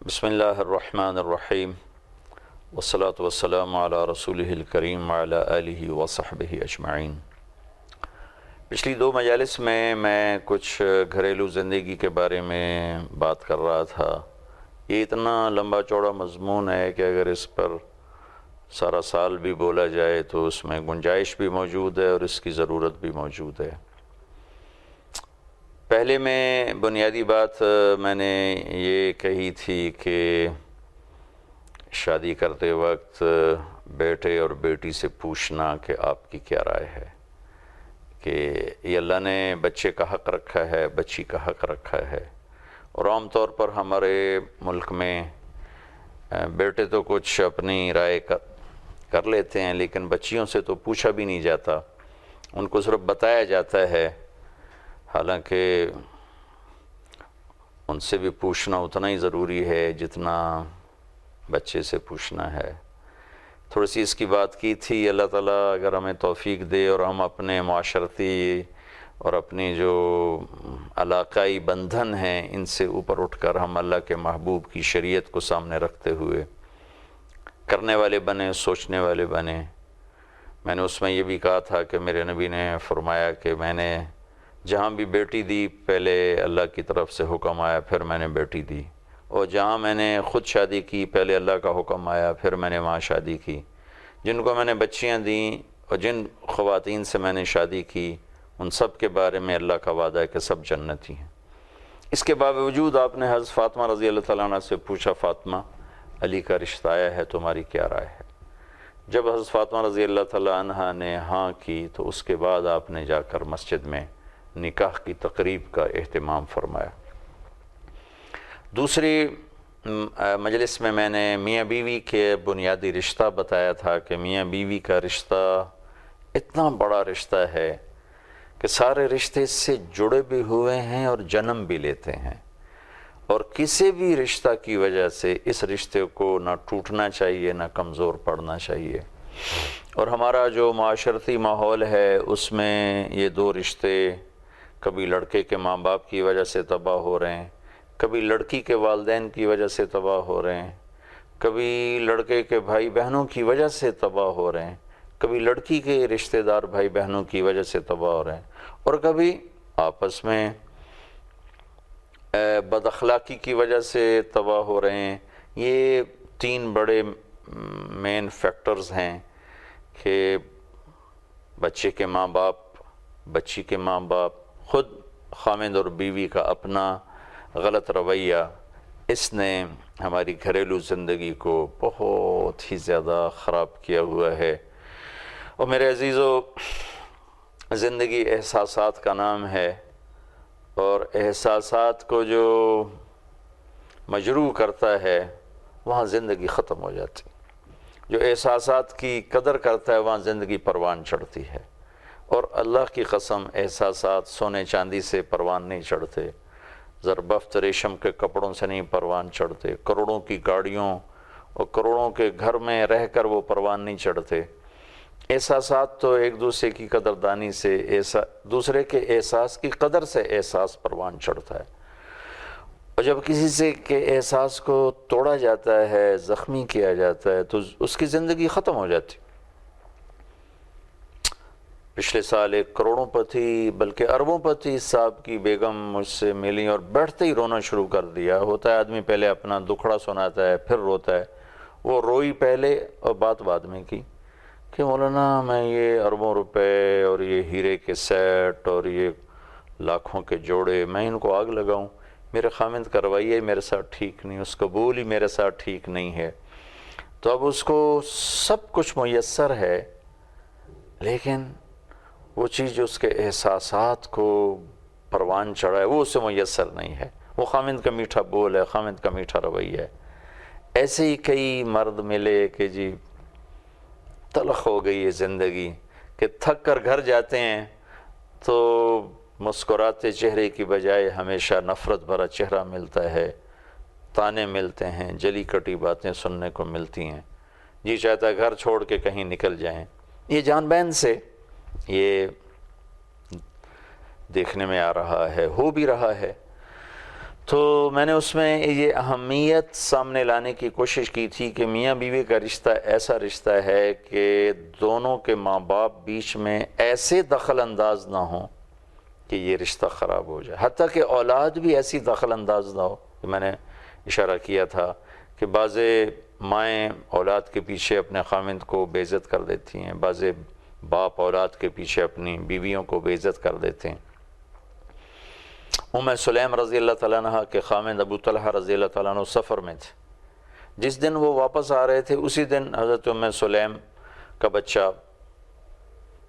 بسم اللہ الرحمن الرحیم والصلاة والسلام علی رسولہ الکریم وعلی آلہ وصحبہ اجمعین۔ پچھلی دو مجالس میں کچھ گھریلو زندگی کے بارے میں بات کر رہا تھا۔ یہ اتنا لمبا چوڑا مضمون ہے کہ اگر اس پر سارا سال بھی بولا جائے تو اس میں گنجائش بھی موجود ہے اور اس کی ضرورت بھی موجود ہے۔ پہلے میں بنیادی بات میں نے یہ کہی تھی کہ شادی کرتے وقت بیٹے اور بیٹی سے پوچھنا کہ آپ کی کیا رائے ہے، کہ یہ اللہ نے بچے کا حق رکھا ہے، بچی کا حق رکھا ہے۔ اور عام طور پر ہمارے ملک میں بیٹے تو کچھ اپنی رائے کر لیتے ہیں، لیکن بچیوں سے تو پوچھا بھی نہیں جاتا، ان کو صرف بتایا جاتا ہے، حالانکہ ان سے بھی پوچھنا اتنا ہی ضروری ہے جتنا بچے سے پوچھنا ہے۔ تھوڑی سی اس کی بات کی تھی۔ اللہ تعالیٰ اگر ہمیں توفیق دے اور ہم اپنے معاشرتی اور اپنی جو علاقائی بندھن ہیں ان سے اوپر اٹھ کر ہم اللہ کے محبوب کی شریعت کو سامنے رکھتے ہوئے کرنے والے بنے، سوچنے والے بنے۔ میں نے اس میں یہ بھی کہا تھا کہ میرے نبی نے فرمایا کہ میں نے جہاں بھی بیٹی دی پہلے اللہ کی طرف سے حکم آیا، پھر میں نے بیٹی دی، اور جہاں میں نے خود شادی کی پہلے اللہ کا حکم آیا، پھر میں نے وہاں شادی کی۔ جن کو میں نے بچیاں دیں اور جن خواتین سے میں نے شادی کی ان سب کے بارے میں اللہ کا وعدہ ہے کہ سب جنتی ہیں۔ اس کے باوجود آپ نے حضرت فاطمہ رضی اللہ تعالیٰ عنہ سے پوچھا، فاطمہ علی کا رشتہ آیا ہے، تمہاری کیا رائے ہے؟ جب حضرت فاطمہ رضی اللہ تعالیٰ عنہ نے ہاں کی تو اس کے بعد آپ نے جا کر مسجد میں نکاح کی تقریب کا اہتمام فرمایا۔ دوسری مجلس میں نے میاں بیوی کے بنیادی رشتہ بتایا تھا کہ میاں بیوی کا رشتہ اتنا بڑا رشتہ ہے کہ سارے رشتے اس سے جڑے بھی ہوئے ہیں اور جنم بھی لیتے ہیں، اور کسی بھی رشتہ کی وجہ سے اس رشتے کو نہ ٹوٹنا چاہیے نہ کمزور پڑنا چاہیے۔ اور ہمارا جو معاشرتی ماحول ہے اس میں یہ دو رشتے کبھی لڑکے کے ماں باپ کی وجہ سے تباہ ہو رہے ہیں، کبھی لڑکی کے والدین کی وجہ سے تباہ ہو رہے ہیں، کبھی لڑکے کے بھائی بہنوں کی وجہ سے تباہ ہو رہے ہیں، کبھی لڑکی کے رشتہ دار بھائی بہنوں کی وجہ سے تباہ ہو رہے ہیں، اور کبھی آپس میں بد اخلاقی کی وجہ سے تباہ ہو رہے ہیں۔ یہ تین بڑے مین فیکٹرز ہیں کہ بچے کے ماں باپ، بچی کے ماں باپ، خود خامند اور بیوی کا اپنا غلط رویہ، اس نے ہماری گھریلو زندگی کو بہت ہی زیادہ خراب کیا ہوا ہے۔ اور میرے عزیزو، زندگی احساسات کا نام ہے، اور احساسات کو جو مجروح کرتا ہے وہاں زندگی ختم ہو جاتی، جو احساسات کی قدر کرتا ہے وہاں زندگی پروان چڑھتی ہے۔ اور اللہ کی قسم احساسات سونے چاندی سے پروان نہیں چڑھتے، زربفت ریشم کے کپڑوں سے نہیں پروان چڑھتے، کروڑوں کی گاڑیوں اور کروڑوں کے گھر میں رہ کر وہ پروان نہیں چڑھتے۔ احساسات تو ایک دوسرے کی قدردانی سے، دوسرے کے احساس کی قدر سے احساس پروان چڑھتا ہے، اور جب کسی سے کے احساس کو توڑا جاتا ہے، زخمی کیا جاتا ہے، تو اس کی زندگی ختم ہو جاتی۔ پچھلے سال ایک کروڑوں پتی بلکہ اربوں پتی صاحب کی بیگم مجھ سے ملی اور بیٹھتے ہی رونا شروع کر دیا۔ ہوتا ہے آدمی پہلے اپنا دکھڑا سناتا ہے پھر روتا ہے، وہ روئی پہلے اور بات بعد میں کی کہ مولانا میں یہ اربوں روپے اور یہ ہیرے کے سیٹ اور یہ لاکھوں کے جوڑے میں ان کو آگ لگاؤں؟ میرے خامند کا رویہ میرے ساتھ ٹھیک نہیں، اس قبول ہی میرے ساتھ ٹھیک نہیں ہے۔ تو اب اس کو سب کچھ میسر ہے، لیکن وہ چیز جو اس کے احساسات کو پروان چڑھا ہے وہ اسے میسر نہیں ہے۔ وہ خامند کا میٹھا بول ہے، خامند کا میٹھا رویہ ہے۔ ایسے ہی کئی مرد ملے کہ جی تلخ ہو گئی ہے زندگی، کہ تھک کر گھر جاتے ہیں تو مسکراتے چہرے کی بجائے ہمیشہ نفرت بھرا چہرہ ملتا ہے، تانے ملتے ہیں، جلی کٹی باتیں سننے کو ملتی ہیں، جی چاہتا ہے گھر چھوڑ کے کہیں نکل جائیں۔ یہ جان بین سے یہ دیکھنے میں آ رہا ہے، ہو بھی رہا ہے۔ تو میں نے اس میں یہ اہمیت سامنے لانے کی کوشش کی تھی کہ میاں بیوی کا رشتہ ایسا رشتہ ہے کہ دونوں کے ماں باپ بیچ میں ایسے دخل انداز نہ ہوں کہ یہ رشتہ خراب ہو جائے، حتیٰ کہ اولاد بھی ایسی دخل انداز نہ ہو. میں نے اشارہ کیا تھا کہ بعض مائیں اولاد کے پیچھے اپنے خامند کو بے عزت کر دیتی ہیں، بعض باپ اولاد کے پیچھے اپنی بیویوں کو بے عزت کر دیتے ہیں. سلیم رضی اللہ تعالیٰ عنہ کے خامند ابو طلحہ رضی اللہ تعالیٰ عنہ سفر میں تھے. جس دن وہ واپس آ رہے تھے اسی دن حضرت سلیم کا بچہ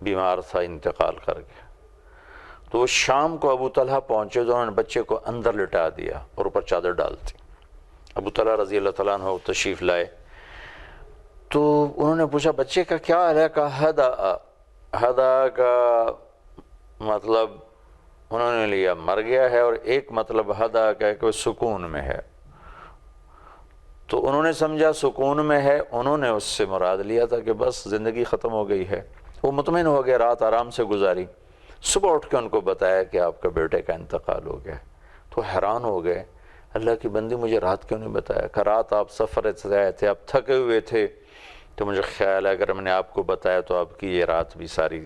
بیمار تھا، انتقال کر گیا. تو وہ شام کو ابو طلحہ پہنچے تو انہوں نے بچے کو اندر لٹا دیا اور اوپر چادر ڈال دی. ابو طلحہ رضی اللہ تعالیٰ عنہ تشریف لائے تو انہوں نے پوچھا بچے کا کیا حال ہے؟ کہا ہدا کا مطلب انہوں نے لیا مر گیا ہے، اور ایک مطلب ہدا کا ہے کہ وہ سکون میں ہے. تو انہوں نے سمجھا سکون میں ہے، انہوں نے اس سے مراد لیا تھا کہ بس زندگی ختم ہو گئی ہے. وہ مطمئن ہو گیا، رات آرام سے گزاری. صبح اٹھ کے ان کو بتایا کہ آپ کا بیٹے کا انتقال ہو گیا. تو حیران ہو گئے، اللہ کی بندی مجھے رات کیوں نہیں بتایا؟ کہ رات آپ سفر سے آئے تھے، آپ تھکے ہوئے تھے، تو مجھے خیال ہے اگر میں نے آپ کو بتایا تو آپ کی یہ رات بھی ساری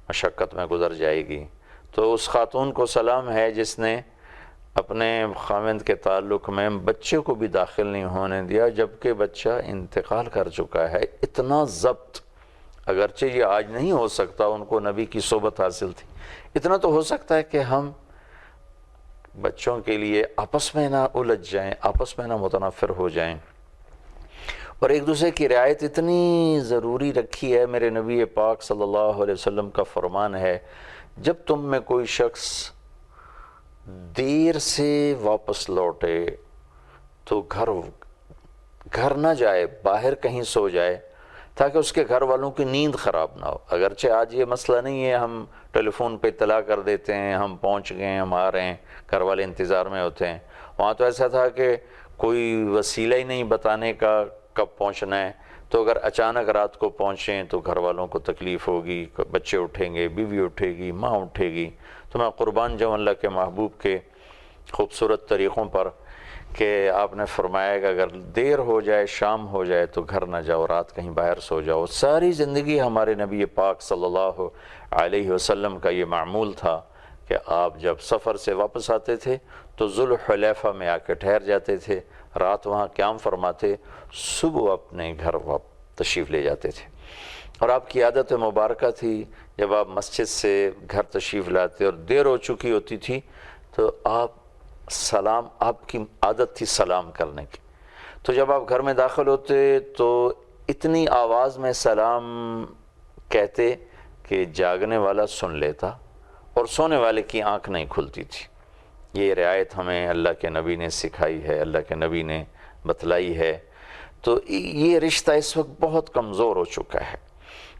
مشقت میں گزر جائے گی. تو اس خاتون کو سلام ہے جس نے اپنے خاوند کے تعلق میں بچے کو بھی داخل نہیں ہونے دیا جبکہ بچہ انتقال کر چکا ہے. اتنا ضبط، اگرچہ یہ آج نہیں ہو سکتا، ان کو نبی کی صحبت حاصل تھی. اتنا تو ہو سکتا ہے کہ ہم بچوں کے لیے آپس میں نہ الجھ جائیں، آپس میں نہ متنافر ہو جائیں، اور ایک دوسرے کی رعایت اتنی ضروری رکھی ہے. میرے نبی پاک صلی اللہ علیہ وسلم کا فرمان ہے جب تم میں کوئی شخص دیر سے واپس لوٹے تو گھر نہ جائے، باہر کہیں سو جائے تاکہ اس کے گھر والوں کی نیند خراب نہ ہو. اگرچہ آج یہ مسئلہ نہیں ہے، ہم ٹیلی فون پہ اطلاع کر دیتے ہیں ہم پہنچ گئے، ہم آ رہے ہیں، گھر والے انتظار میں ہوتے ہیں. وہاں تو ایسا تھا کہ کوئی وسیلہ ہی نہیں بتانے کا کب پہنچنا ہے. تو اگر اچانک رات کو پہنچیں تو گھر والوں کو تکلیف ہوگی، بچے اٹھیں گے، بیوی اٹھے گی، ماں اٹھے گی. تو میں قربان جاؤں اللہ کے محبوب کے خوبصورت طریقوں پر کہ آپ نے فرمایا کہ اگر دیر ہو جائے، شام ہو جائے تو گھر نہ جاؤ، رات کہیں باہر سو جاؤ. ساری زندگی ہمارے نبی پاک صلی اللہ علیہ وسلم کا یہ معمول تھا کہ آپ جب سفر سے واپس آتے تھے تو ذوالحلیفہ میں آ کے ٹھہر جاتے تھے، رات وہاں قیام فرماتے، صبح اپنے گھر تشریف لے جاتے تھے. اور آپ کی عادت مبارکہ تھی جب آپ مسجد سے گھر تشریف لاتے اور دیر ہو چکی ہوتی تھی تو آپ کی عادت تھی سلام کرنے کی. تو جب آپ گھر میں داخل ہوتے تو اتنی آواز میں سلام کہتے کہ جاگنے والا سن لیتا اور سونے والے کی آنکھ نہیں کھلتی تھی. یہ رعایت ہمیں اللہ کے نبی نے سکھائی ہے، اللہ کے نبی نے بتلائی ہے. تو یہ رشتہ اس وقت بہت کمزور ہو چکا ہے،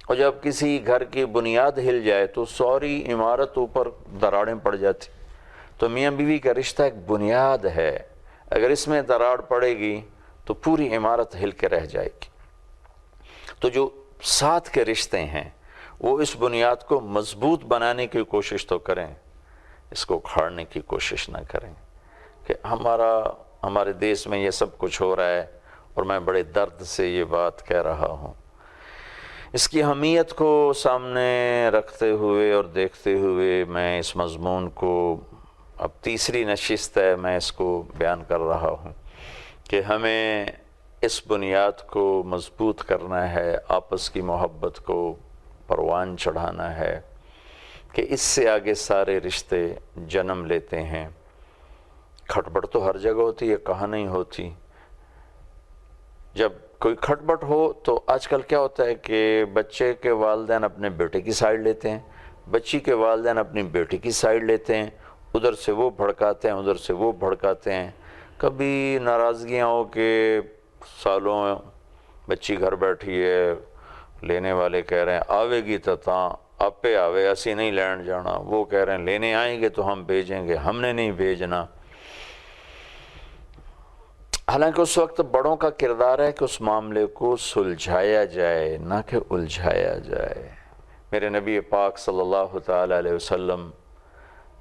اور جب کسی گھر کی بنیاد ہل جائے تو ساری عمارت اوپر دراڑیں پڑ جاتی. تو میاں بیوی کا رشتہ ایک بنیاد ہے، اگر اس میں دراڑ پڑے گی تو پوری عمارت ہل کے رہ جائے گی. تو جو ساتھ کے رشتے ہیں وہ اس بنیاد کو مضبوط بنانے کی کوشش تو کریں، اس کو کھاڑنے کی کوشش نہ کریں. کہ ہمارے دیش میں یہ سب کچھ ہو رہا ہے اور میں بڑے درد سے یہ بات کہہ رہا ہوں. اس کی اہمیت کو سامنے رکھتے ہوئے اور دیکھتے ہوئے میں اس مضمون کو، اب تیسری نشست ہے میں اس کو بیان کر رہا ہوں کہ ہمیں اس بنیاد کو مضبوط کرنا ہے، آپس کی محبت کو پروان چڑھانا ہے کہ اس سے آگے سارے رشتے جنم لیتے ہیں. کھٹپٹ تو ہر جگہ ہوتی ہے، کہاں نہیں ہوتی. جب کوئی کھٹپٹ ہو تو آج کل کیا ہوتا ہے کہ بچے کے والدین اپنے بیٹے کی سائیڈ لیتے ہیں، بچی کے والدین اپنی بیٹی کی سائیڈ لیتے ہیں، ادھر سے وہ بھڑکاتے ہیں، ادھر سے وہ بھڑکاتے ہیں. کبھی ناراضگیاں ہو کہ سالوں بچی گھر بیٹھی ہے، لینے والے کہہ رہے ہیں آوے گی تاں آپے آوے، اسی نہیں لین جانا. وہ کہہ رہے ہیں لینے آئیں گے تو ہم بھیجیں گے، ہم نے نہیں بھیجنا. حالانکہ اس وقت بڑوں کا کردار ہے کہ اس معاملے کو سلجھایا جائے نہ کہ الجھایا جائے. میرے نبی پاک صلی اللہ علیہ وسلم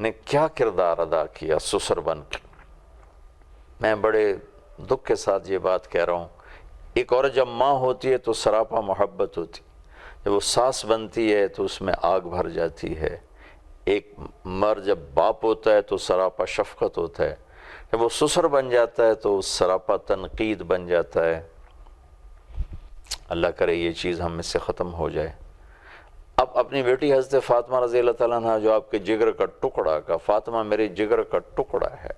نے کیا کردار ادا کیا سسر بن کے. میں بڑے دکھ کے ساتھ یہ بات کہہ رہا ہوں، ایک عورت جب ماں ہوتی ہے تو سراپا محبت ہوتی، جب وہ ساس بنتی ہے تو اس میں آگ بھر جاتی ہے، ایک مرد جب باپ ہوتا ہے تو سراپا شفقت ہوتا ہے، جب وہ سسر بن جاتا ہے تو سراپا تنقید بن جاتا ہے۔ اللہ کرے یہ چیز ہم میں سے ختم ہو جائے۔ اب اپنی بیٹی حضرت فاطمہ رضی اللہ تعالیٰ عنہ جو آپ کے جگر کا ٹکڑا کا، فاطمہ میرے جگر کا ٹکڑا ہے،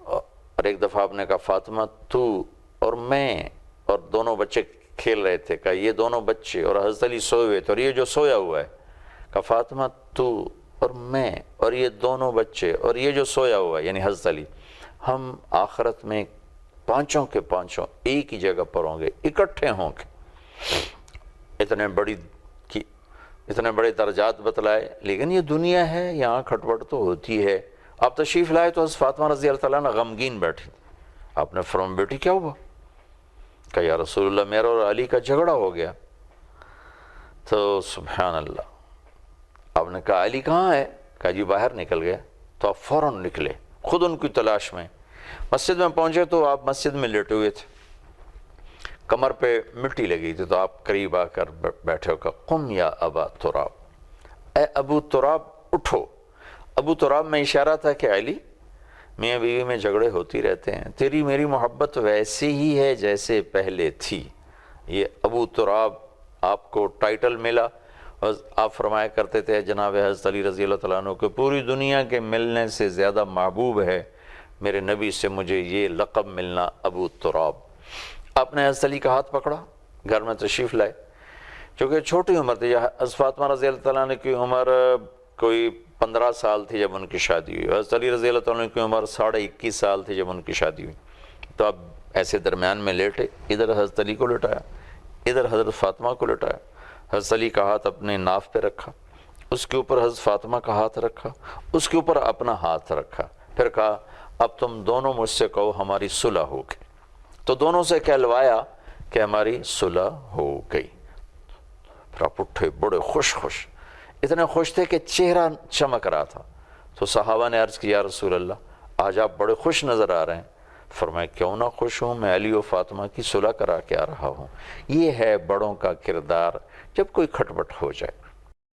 اور ایک دفعہ آپ نے کہا فاطمہ تو اور میں، اور دونوں بچے کھیل رہے تھے، کہا یہ دونوں بچے اور حضرت علی سوئے ہوئے تھے اور یہ جو سویا ہوا ہے، کہا فاطمہ تو اور میں اور یہ دونوں بچے اور یہ جو سویا ہوا ہے یعنی حضرت علی، ہم آخرت میں پانچوں کے پانچوں ایک ہی جگہ پر ہوں گے، اکٹھے ہوں گے۔ اتنے بڑے درجات بتلائے، لیکن یہ دنیا ہے، یہاں کھٹپٹ تو ہوتی ہے۔ آپ تشریف لائے تو حضرت فاطمہ رضی اللہ تعالیٰ عنہ غمگین بیٹھی، آپ نے فرمایا بیٹی کیا ہوا؟ کہا یا رسول اللہ میرا اور علی کا جھگڑا ہو گیا۔ تو سبحان اللہ، آپ نے کہا علی کہاں ہے؟ کہا جی باہر نکل گیا۔ تو آپ فوراً نکلے خود ان کی تلاش میں، مسجد میں پہنچے تو آپ مسجد میں لیٹے ہوئے تھے، کمر پہ مٹی لگی تھی، تو آپ قریب آ کر بیٹھے ہو، کہا قم یا ابا تراب، اے ابو تراب اٹھو۔ ابو تراب میں اشارہ تھا کہ علی میاں بیوی میں جھگڑے ہوتی رہتے ہیں، تیری میری محبت ویسے ہی ہے جیسے پہلے تھی۔ یہ ابو تراب آپ کو ٹائٹل ملا، اور آپ فرمایا کرتے تھے جناب حضرت علی رضی اللہ تعالیٰ عنہ کہ پوری دنیا کے ملنے سے زیادہ محبوب ہے میرے نبی سے مجھے یہ لقب ملنا ابو تراب۔ آپ نے حضرت علی کا ہاتھ پکڑا، گھر میں تشریف لائے، چونکہ چھوٹی عمر تھی، حضرت فاطمہ رضی اللہ تعالیٰ عنہ کی عمر کوئی 15 سال تھی جب ان کی شادی ہوئی، حضرت علی رضی اللہ تعالیٰ عنہ کی عمر 21.5 سال تھی جب ان کی شادی ہوئی۔ تو اب ایسے درمیان میں لیٹے، ادھر حضرت علی کو لٹایا، ادھر حضرت فاطمہ کو لٹایا، حضرت علی کا ہاتھ اپنے ناف پہ رکھا، اس کے اوپر حضرت فاطمہ کا ہاتھ رکھا، اس کے اوپر اپنا ہاتھ رکھا، پھر کہا اب تم دونوں مجھ سے کہو ہماری صلح ہو گئی۔ تو دونوں سے کہلوایا کہ ہماری صلح ہو گئی۔ پھر آپ اٹھے بڑے خوش اتنے خوش تھے کہ چہرہ چمک رہا تھا۔ تو صحابہ نے عرض کیا یا رسول اللہ آج آپ بڑے خوش نظر آ رہے ہیں۔ فرمایا کیوں نہ خوش ہوں، میں علی و فاطمہ کی صلح کرا کے آ رہا ہوں۔ یہ ہے بڑوں کا کردار جب کوئی کھٹپٹ ہو جائے۔